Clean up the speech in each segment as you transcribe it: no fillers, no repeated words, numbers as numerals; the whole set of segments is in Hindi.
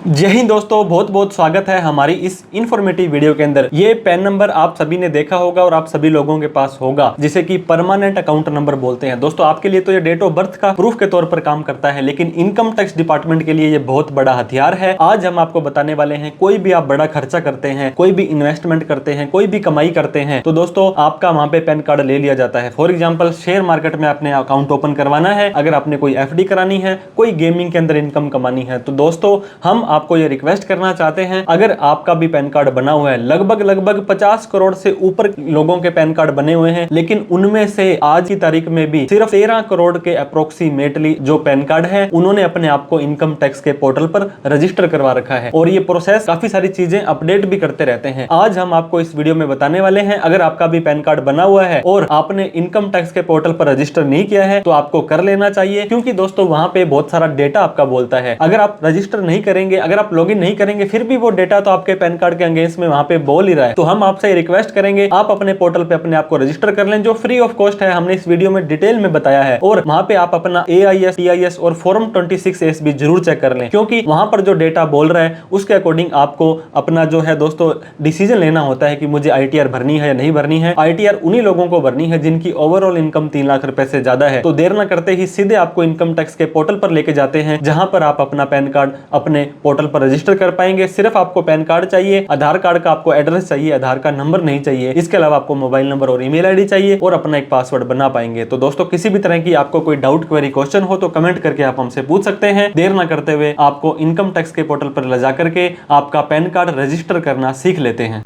जय हिंद दोस्तों, बहुत बहुत स्वागत है हमारी इस इन्फॉर्मेटिव वीडियो के अंदर। ये पैन नंबर आप सभी ने देखा होगा और आप सभी लोगों के पास होगा, जिसे कि परमानेंट अकाउंट नंबर बोलते हैं। दोस्तों आपके लिए तो ये डेट ऑफ बर्थ का प्रूफ के तौर पर काम करता है, लेकिन इनकम टैक्स डिपार्टमेंट के लिए ये बहुत बड़ा हथियार है। आज हम आपको बताने वाले हैं, कोई भी आप बड़ा खर्चा करते हैं, कोई भी इन्वेस्टमेंट करते हैं, कोई भी कमाई करते हैं, तो दोस्तों आपका वहां पे पैन कार्ड ले लिया जाता है। फॉर एग्जाम्पल, शेयर मार्केट में आपने अकाउंट ओपन करवाना है, अगर आपने कोई एफडी करानी है, कोई गेमिंग के अंदर इनकम कमानी है, तो दोस्तों हम आपको ये रिक्वेस्ट करना चाहते हैं, अगर आपका भी पैन कार्ड बना हुआ है, लगभग 50 करोड़ से ऊपर लोगों के पैन कार्ड बने हुए हैं, लेकिन उनमें से आज की तारीख में भी सिर्फ 13 करोड़ के अप्रोक्सीमेटली जो पैन कार्ड है, उन्होंने अपने आप को इनकम टैक्स के पोर्टल पर रजिस्टर करवा रखा है। और ये प्रोसेस काफी सारी चीजें अपडेट भी करते रहते हैं। आज हम आपको इस वीडियो में बताने वाले हैं, अगर आपका भी पैन कार्ड बना हुआ है और आपने इनकम टैक्स के पोर्टल पर रजिस्टर नहीं किया है, तो आपको कर लेना चाहिए, क्योंकि दोस्तों वहां पे बहुत सारा डेटा आपका बोलता है। अगर आप रजिस्टर नहीं करेंगे, अगर आप लॉगिन नहीं करेंगे, फिर भी वो डेटा तो आपके पैन कार्ड के अगेंस्ट में वहां पे बोल ही रहा है। तो हम आपसे रिक्वेस्ट करेंगे, आप अपने पोर्टल पे अपने आप को रजिस्टर कर लें, जो फ्री ऑफ कॉस्ट है। हमने इस वीडियो में डिटेल में बताया है, और वहां पे आप अपना AIS, TIS और फॉर्म 26S भी जरूर चेक कर लें, क्योंकि वहां पर जो डेटा बोल रहा है उसके अकॉर्डिंग आपको अपना जो है दोस्तों डिसीजन लेना होता है कि मुझे ITR भरनी है या नहीं भरनी है। ITR उन्हीं लोगों को भरनी है जिनकी ओवरऑल इनकम 3 लाख रुपए से ज्यादा है। तो देर न करते ही सीधे आपको इनकम टैक्स के पोर्टल पर लेके जाते हैं, जहां पर आप अपना पैन कार्ड अपने पोर्टल पर रजिस्टर कर पाएंगे। सिर्फ आपको पैन कार्ड चाहिए, आधार कार्ड का आपको एड्रेस चाहिए, आधार का नंबर नहीं चाहिए। इसके अलावा आपको मोबाइल नंबर और ईमेल आईडी चाहिए, और अपना एक पासवर्ड बना पाएंगे। तो दोस्तों किसी भी तरह की आपको कोई डाउट, क्वेरी, क्वेश्चन हो तो कमेंट करके आप हमसे पूछ सकते हैं। देर ना करते हुए आपको इनकम टैक्स के पोर्टल पर ले जाकर के आपका पैन कार्ड रजिस्टर करना सीख लेते हैं।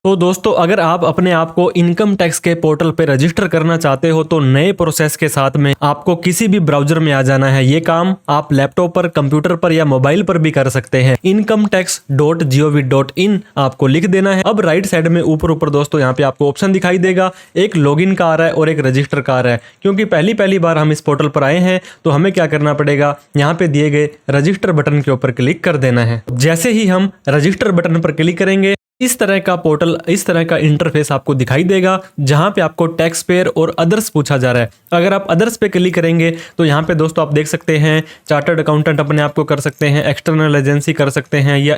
तो दोस्तों अगर आप अपने आप को इनकम टैक्स के पोर्टल पे रजिस्टर करना चाहते हो, तो नए प्रोसेस के साथ में आपको किसी भी ब्राउजर में आ जाना है। ये काम आप लैपटॉप पर, कंप्यूटर पर या मोबाइल पर भी कर सकते हैं। incometax.gov.in आपको लिख देना है। अब राइट साइड में ऊपर दोस्तों यहाँ पे आपको ऑप्शन दिखाई देगा, एक लॉगिन का आ रहा है और एक रजिस्टर का आ रहा है। क्योंकि पहली बार हम इस पोर्टल पर आए हैं, तो हमें क्या करना पड़ेगा, यहाँ पे दिए गए रजिस्टर बटन के ऊपर क्लिक कर देना है। जैसे ही हम रजिस्टर बटन पर क्लिक करेंगे, इस तरह का पोर्टल, इस तरह का इंटरफेस आपको दिखाई देगा, जहां पे आपको टैक्स पेयर और अदर्स पूछा जा रहा है। अगर आप अदर्स पे क्लिक करेंगे तो यहाँ पे दोस्तों आप देख सकते हैं, चार्टर्ड अकाउंटेंट अपने आप को कर सकते हैं, एक्सटर्नल एजेंसी कर सकते हैं, या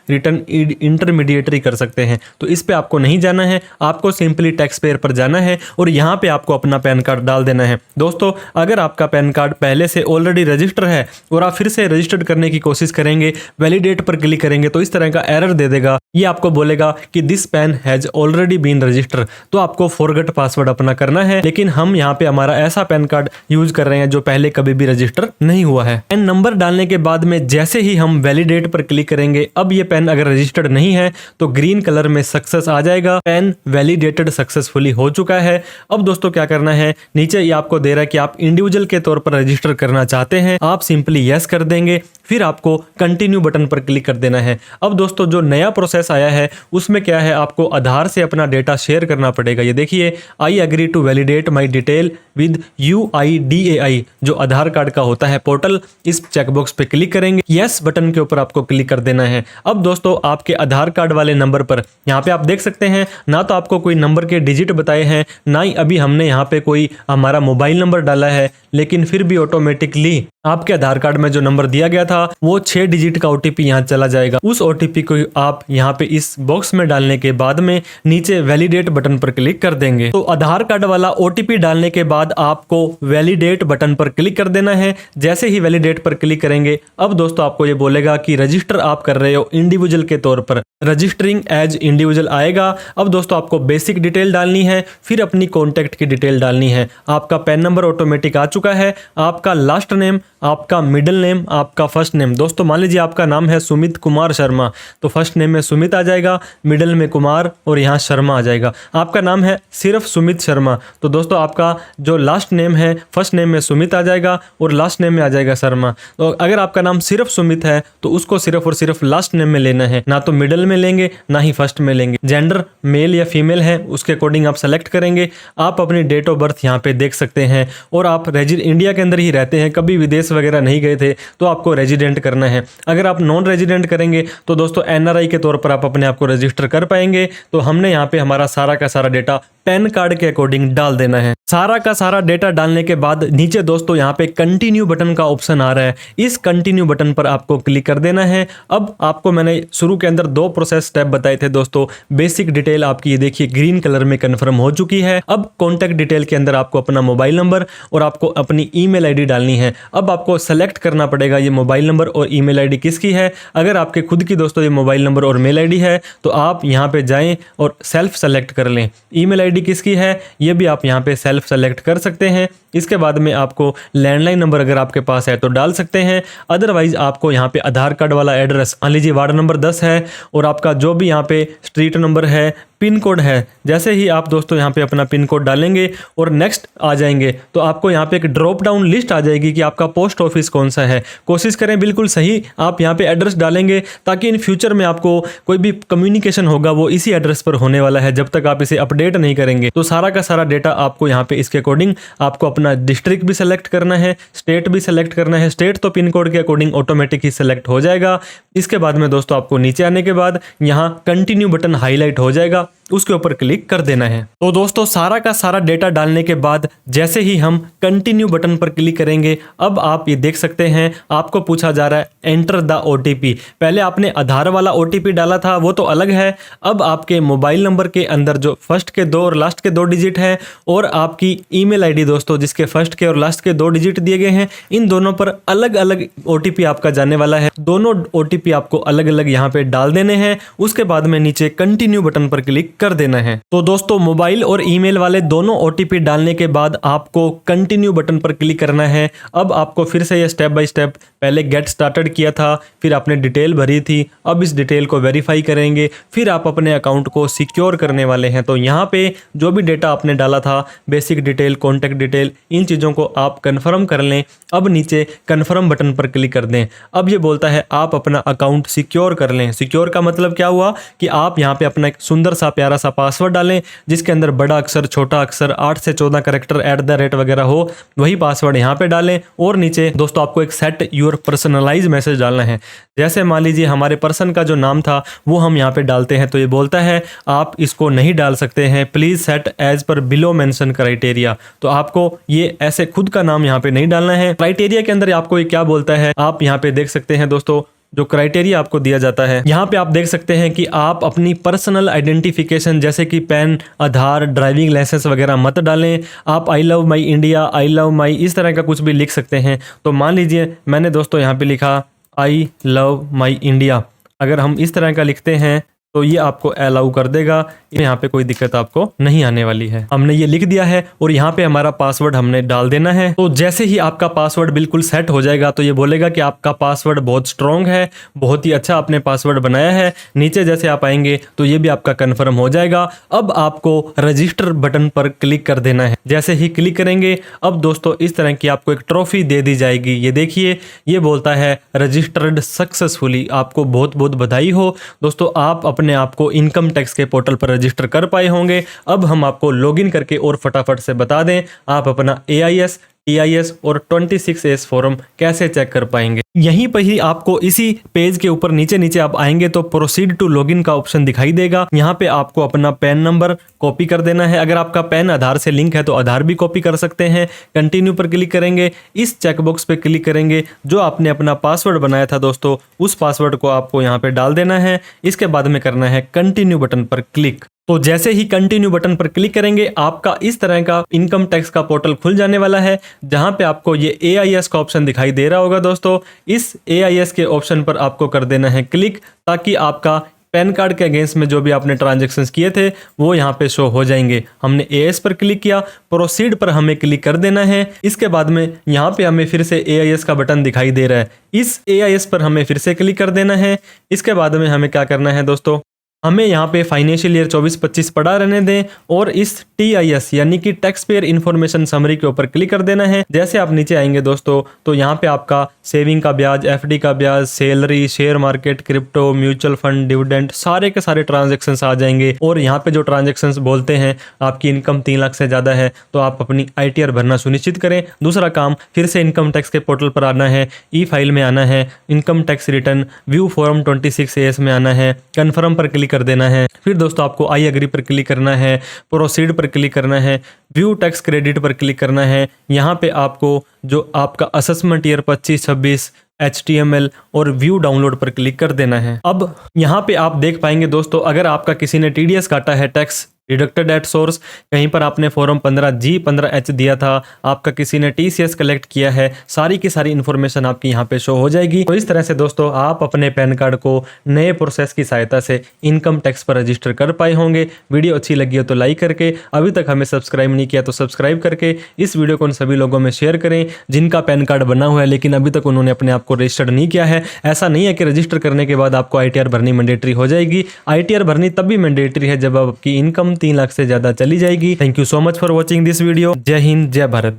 रिटर्न इंटरमीडिएटरी कर सकते हैं। तो इस पे आपको नहीं जाना है, आपको सिंपली टैक्स पेयर पर जाना है और यहाँ पे आपको अपना पैन कार्ड डाल देना है। दोस्तों अगर आपका पैन कार्ड पहले से ऑलरेडी रजिस्टर है और आप फिर से रजिस्टर्ड करने की कोशिश करेंगे, वैलिडेट पर क्लिक करेंगे, तो इस तरह का एरर दे देगा। ये आपको बोलेगा कि this PAN has already been register, तो आपको फॉरगेट पासवर्ड अपना करना है। लेकिन हम यहाँ पे हमारा ऐसा पैन कार्ड यूज कर रहे हैं जो पहले कभी भी रजिस्टर नहीं हुआ है। पैन नंबर डालने के बाद में जैसे ही हम वैलिडेट पर क्लिक करेंगे, अब ये पैन अगर रजिस्टर्ड नहीं है तो ग्रीन कलर में सक्सेस आ जाएगा, पैन वैलिडेटेड सक्सेसफुली हो चुका है। अब दोस्तों क्या करना है, नीचे ये आपको दे रहा है कि आप इंडिविजुअल के तौर पर रजिस्टर करना चाहते हैं, आप सिंपली यस कर देंगे, फिर आपको कंटिन्यू बटन पर क्लिक कर देना है। अब दोस्तों जो नया प्रोसेस आया है उसमें क्या है, आपको आधार से अपना डेटा शेयर करना पड़ेगा। ये देखिए, I agree to validate my detail with UIDAI, जो आधार कार्ड का होता है पोर्टल। इस चेकबॉक्स पे क्लिक करेंगे, यस बटन के ऊपर आपको क्लिक कर देना है। अब दोस्तों आपके आधार कार्ड वाले नंबर पर यहाँ पे आप देख सकते हैं, ना तो आपको कोई नंबर के डिजिट बताए हैं, ना ही अभी हमने यहाँ पे कोई हमारा मोबाइल नंबर डाला है, लेकिन फिर भी ऑटोमेटिकली आपके आधार कार्ड में जो नंबर दिया गया था वो 6 डिजिट का OTP यहाँ चला जाएगा। उस OTP को आप यहाँ पे इस बॉक्स में डालने के बाद में नीचे वैलिडेट बटन पर क्लिक कर देंगे। तो आधार कार्ड वाला OTP डालने के बाद आपको वैलिडेट बटन पर क्लिक कर देना है। जैसे ही वैलिडेट पर क्लिक करेंगे, अब दोस्तों आपको ये बोलेगा कि रजिस्टर आप कर रहे हो इंडिविजुअल के तौर पर, रजिस्टरिंग एज इंडिविजुअल आएगा। अब दोस्तों आपको बेसिक डिटेल डालनी है, फिर अपनी कॉन्टैक्ट की डिटेल डालनी है। आपका पैन नंबर ऑटोमेटिक आ चुका है, आपका लास्ट नेम, आपका मिडिल नेम, आपका फर्स्ट नेम। दोस्तों मान लीजिए आपका नाम है सुमित कुमार शर्मा, तो फर्स्ट नेम में सुमित आ जाएगा, मिडिल में कुमार और यहाँ शर्मा आ जाएगा। आपका नाम है सिर्फ सुमित शर्मा, तो दोस्तों आपका जो लास्ट नेम है, फर्स्ट नेम में सुमित आ जाएगा और लास्ट नेम में आ जाएगा शर्मा। तो अगर आपका नाम सिर्फ सुमित है तो उसको सिर्फ और सिर्फ लास्ट नेम में लेना है, ना तो मिडिल में लेंगे ना ही फर्स्ट में लेंगे। जेंडर मेल या फीमेल है उसके अकॉर्डिंग आप सेलेक्ट करेंगे। आप अपनी डेट ऑफ बर्थ यहाँ पे देख सकते हैं, और आप इंडिया के अंदर ही रहते हैं, कभी विदेश वगैरह नहीं गए थे, तो आपको रेजिडेंट करना है। अगर आप नॉन रेजिडेंट करेंगे तो दोस्तों NRI के तौर पर आप अपने आप को रजिस्टर कर पाएंगे। तो हमने यहाँ पे हमारा सारा का सारा डेटा पैन कार्ड के अकॉर्डिंग डाल देना है। सारा का सारा डेटा डालने के बाद नीचे दोस्तों यहाँ पे कंटिन्यू बटन का ऑप्शन आ रहा है, इस कंटिन्यू बटन पर आपको क्लिक कर देना है। अब आपको मैंने शुरू के अंदर 2 प्रोसेस स्टेप बताए थे दोस्तों। बेसिक डिटेल आपकी ये देखिए ग्रीन कलर में कंफर्म हो चुकी है। अब कॉन्टैक्ट डिटेल के अंदर आपको अपना मोबाइल नंबर और आपको अपनी ईमेल आईडी डालनी है। अब आपको सेलेक्ट करना पड़ेगा ये मोबाइल नंबर और ईमेल आईडी किसकी है। अगर आपके खुद की दोस्तों ये मोबाइल नंबर और मेल आईडी है तो आप यहाँ पे जाएं और सेल्फ सेलेक्ट कर लें। ईमेल आईडी किसकी है ये भी आप यहाँ पे सेल्फ सेलेक्ट कर सकते हैं। इसके बाद में आपको लैंडलाइन नंबर अगर आपके पास है तो डाल सकते हैं, अदरवाइज आपको यहाँ पे आधार कार्ड वाला एड्रेस, मान लीजिए वार्ड नंबर 10 है और आपका जो भी यहाँ पे स्ट्रीट नंबर है, पिन कोड है, जैसे ही आप दोस्तों यहाँ पे अपना पिन कोड डालेंगे और नेक्स्ट आ जाएंगे तो आपको यहाँ पे एक ड्रॉप डाउन लिस्ट आ जाएगी कि आपका पोस्ट ऑफिस कौन सा है। कोशिश करें बिल्कुल सही आप यहाँ पे एड्रेस डालेंगे ताकि इन फ्यूचर में आपको कोई भी कम्युनिकेशन होगा वो इसी एड्रेस पर होने वाला है जब तक आप इसे अपडेट नहीं करेंगे। तो सारा का सारा डेटा आपको यहाँ पे इसके अकॉर्डिंग आपको अपना डिस्ट्रिक्ट भी सेलेक्ट करना है, स्टेट भी सेलेक्ट करना है। स्टेट तो पिन कोड के अकॉर्डिंग ऑटोमेटिक ही सेलेक्ट हो जाएगा। इसके बाद में दोस्तों आपको नीचे आने के बाद यहाँ कंटिन्यू बटन हाईलाइट हो जाएगा, उसके ऊपर क्लिक कर देना है। तो दोस्तों सारा का सारा डेटा डालने के बाद जैसे ही हम कंटिन्यू बटन पर क्लिक करेंगे अब आप ये देख सकते हैं आपको पूछा जा रहा है एंटर द ओटीपी। पहले आपने आधार वाला ओटीपी डाला था वो तो अलग है, अब आपके मोबाइल नंबर के अंदर जो फर्स्ट के 2 और लास्ट के 2 डिजिट है और आपकी ईमेल आईडी दोस्तों जिसके फर्स्ट के और लास्ट के 2 डिजिट दिए गए हैं, इन दोनों पर अलग अलग ओटीपी आपका जाने वाला है। दोनों ओटीपी आपको अलग अलग यहाँ पे डाल देने हैं। उसके बाद में नीचे कंटिन्यू बटन पर क्लिक कर देना है। तो दोस्तों मोबाइल और ईमेल वाले दोनों ओटीपी डालने के बाद आपको कंटिन्यू बटन पर क्लिक करना है। अब आपको फिर से ये स्टेप बाय स्टेप, पहले गेट स्टार्टेड किया था, फिर आपने डिटेल भरी थी, अब इस डिटेल को वेरीफाई करेंगे, फिर आप अपने अकाउंट को सिक्योर करने वाले हैं। तो यहाँ पे जो भी डेटा आपने डाला था, बेसिक डिटेल, कॉन्टैक्ट डिटेल, इन चीज़ों को आप कन्फर्म कर लें। अब नीचे कन्फर्म बटन पर क्लिक कर दें। अब ये बोलता है आप अपना अकाउंट सिक्योर कर लें। सिक्योर का मतलब क्या हुआ कि आप यहाँ पे अपना एक सुंदर सा प्यारा सा पासवर्ड डालें जिसके अंदर बड़ा अक्षर, छोटा अक्षर, 8 से 14 कैरेक्टर @ वगैरह हो, वही पासवर्ड यहाँ पे डालें। और नीचे दोस्तों आपको एक सेट योर पर्सनलाइज मैसेज डालना है। जैसे मान लीजिए हमारे पर्सन का जो नाम था वो हम यहाँ पे डालते हैं तो ये बोलता है आप इसको नहीं डाल सकते हैं, please set as per below mention criteria. तो आपको ये ऐसे खुद का नाम यहाँ पे नहीं डालना है। क्राइटेरिया के अंदर आपको ये क्या बोलता है आप यहाँ पे देख सकते हैं दोस्तों, जो क्राइटेरिया आपको दिया जाता है यहाँ पे आप देख सकते हैं कि आप अपनी पर्सनल आइडेंटिफिकेशन जैसे कि पैन, आधार, ड्राइविंग लाइसेंस वगैरह मत डालें। आप I love my India, I love my, इस तरह का कुछ भी लिख सकते हैं। तो मान लीजिए मैंने दोस्तों यहाँ पे लिखा आई लव माई इंडिया, अगर हम इस तरह का लिखते हैं तो ये आपको अलाउ कर देगा, यहाँ पे कोई दिक्कत आपको नहीं आने वाली है। हमने ये लिख दिया है और यहाँ पे हमारा पासवर्ड हमने डाल देना है। तो जैसे ही आपका पासवर्ड बिल्कुल सेट हो जाएगा तो ये बोलेगा कि आपका पासवर्ड बहुत स्ट्रॉन्ग है, बहुत ही अच्छा आपने पासवर्ड बनाया है। नीचे जैसे आप आएंगे तो ये भी आपका कन्फर्म हो जाएगा। अब आपको रजिस्टर बटन पर क्लिक कर देना है। जैसे ही क्लिक करेंगे अब दोस्तों इस तरह की आपको एक ट्रॉफी दे दी जाएगी। ये देखिए ये बोलता है रजिस्टर्ड सक्सेसफुली, आपको बहुत बहुत बधाई हो दोस्तों, आप अपने आप को इनकम टैक्स के पोर्टल पर रजिस्टर कर पाए होंगे। अब हम आपको लॉगिन करके और फटाफट से बता दें आप अपना AIS, TIS और 26S फॉर्म कैसे चेक कर पाएंगे। यहीं पर ही आपको इसी पेज के ऊपर नीचे आप आएंगे तो प्रोसीड टू लॉगिन का ऑप्शन दिखाई देगा। यहाँ पे आपको अपना पैन नंबर कॉपी कर देना है। अगर आपका पैन आधार से लिंक है तो आधार भी कॉपी कर सकते हैं। कंटिन्यू पर क्लिक करेंगे, इस चेकबॉक्स पे क्लिक करेंगे, जो आपने अपना पासवर्ड बनाया था दोस्तों उस पासवर्ड को आपको यहाँ पे डाल देना है। इसके बाद में करना है कंटिन्यू बटन पर क्लिक। तो जैसे ही कंटिन्यू बटन पर क्लिक करेंगे आपका इस तरह का इनकम टैक्स का पोर्टल खुल जाने वाला है, जहां पे आपको ये AIS का ऑप्शन दिखाई दे रहा होगा दोस्तों। इस AIS के ऑप्शन पर आपको कर देना है क्लिक, ताकि आपका पैन कार्ड के अगेंस्ट में जो भी आपने ट्रांजैक्शंस किए थे वो यहाँ पे शो हो जाएंगे। हमने AIS पर क्लिक किया, प्रोसीड पर हमें क्लिक कर देना है। इसके बाद में यहाँ पे हमें फिर से AIS का बटन दिखाई दे रहा है, इस AIS पर हमें फिर से क्लिक कर देना है। इसके बाद में हमें क्या करना है दोस्तों, हमें यहाँ पे फाइनेंशियल ईयर 24-25 पड़ा रहने दें और इस TIS यानी कि टैक्स पेयर इन्फॉर्मेशन समरी के ऊपर क्लिक कर देना है। जैसे आप नीचे आएंगे दोस्तों तो यहाँ पे आपका सेविंग का ब्याज, FD का ब्याज, salary, share market, crypto, mutual fund, dividend, सारे के सारे ट्रांजेक्शन्स आ जाएंगे। और यहाँ पे जो ट्रांजेक्शन्स बोलते हैं आपकी इनकम 3 लाख से ज़्यादा है तो आप अपनी ITR भरना सुनिश्चित करें। दूसरा काम फिर से इनकम टैक्स के पोर्टल पर आना है, ई फाइल में आना है, income tax return view form 26AS में आना है, कन्फर्म पर क्लिक कर देना है। फिर दोस्तों आपको आई एग्री पर क्लिक करना है, प्रोसीड पर क्लिक करना है, व्यू टैक्स क्रेडिट पर क्लिक करना है। यहाँ पे आपको जो आपका असेसमेंट ईयर 25-26 HTML और व्यू डाउनलोड पर क्लिक कर देना है। अब यहाँ पे आप देख पाएंगे दोस्तों, अगर आपका किसी ने TDS काटा है, टैक्स डिडक्टेड एट सोर्स, कहीं पर आपने फॉर्म 15G 15H दिया था, आपका किसी ने TCS कलेक्ट किया है, सारी की सारी इन्फॉर्मेशन आपकी यहाँ पे शो हो जाएगी। तो इस तरह से दोस्तों आप अपने पैन कार्ड को नए प्रोसेस की सहायता से इनकम टैक्स पर रजिस्टर कर पाए होंगे। वीडियो अच्छी लगी हो तो लाइक करके, अभी तक हमें सब्सक्राइब नहीं किया तो सब्सक्राइब करके इस वीडियो को उन सभी लोगों में शेयर करें जिनका पैन कार्ड बना हुआ है लेकिन अभी तक उन्होंने अपने आप को रजिस्टर्ड नहीं किया है। ऐसा नहीं है कि रजिस्टर करने के बाद आपको ITR भरनी मैंडेटरी हो जाएगी। ITR भरनी तब भी मैंडेटरी है जब आपकी इनकम 3 लाख से ज्यादा चली जाएगी। Thank you so much for watching this video. जय हिंद, जय भारत।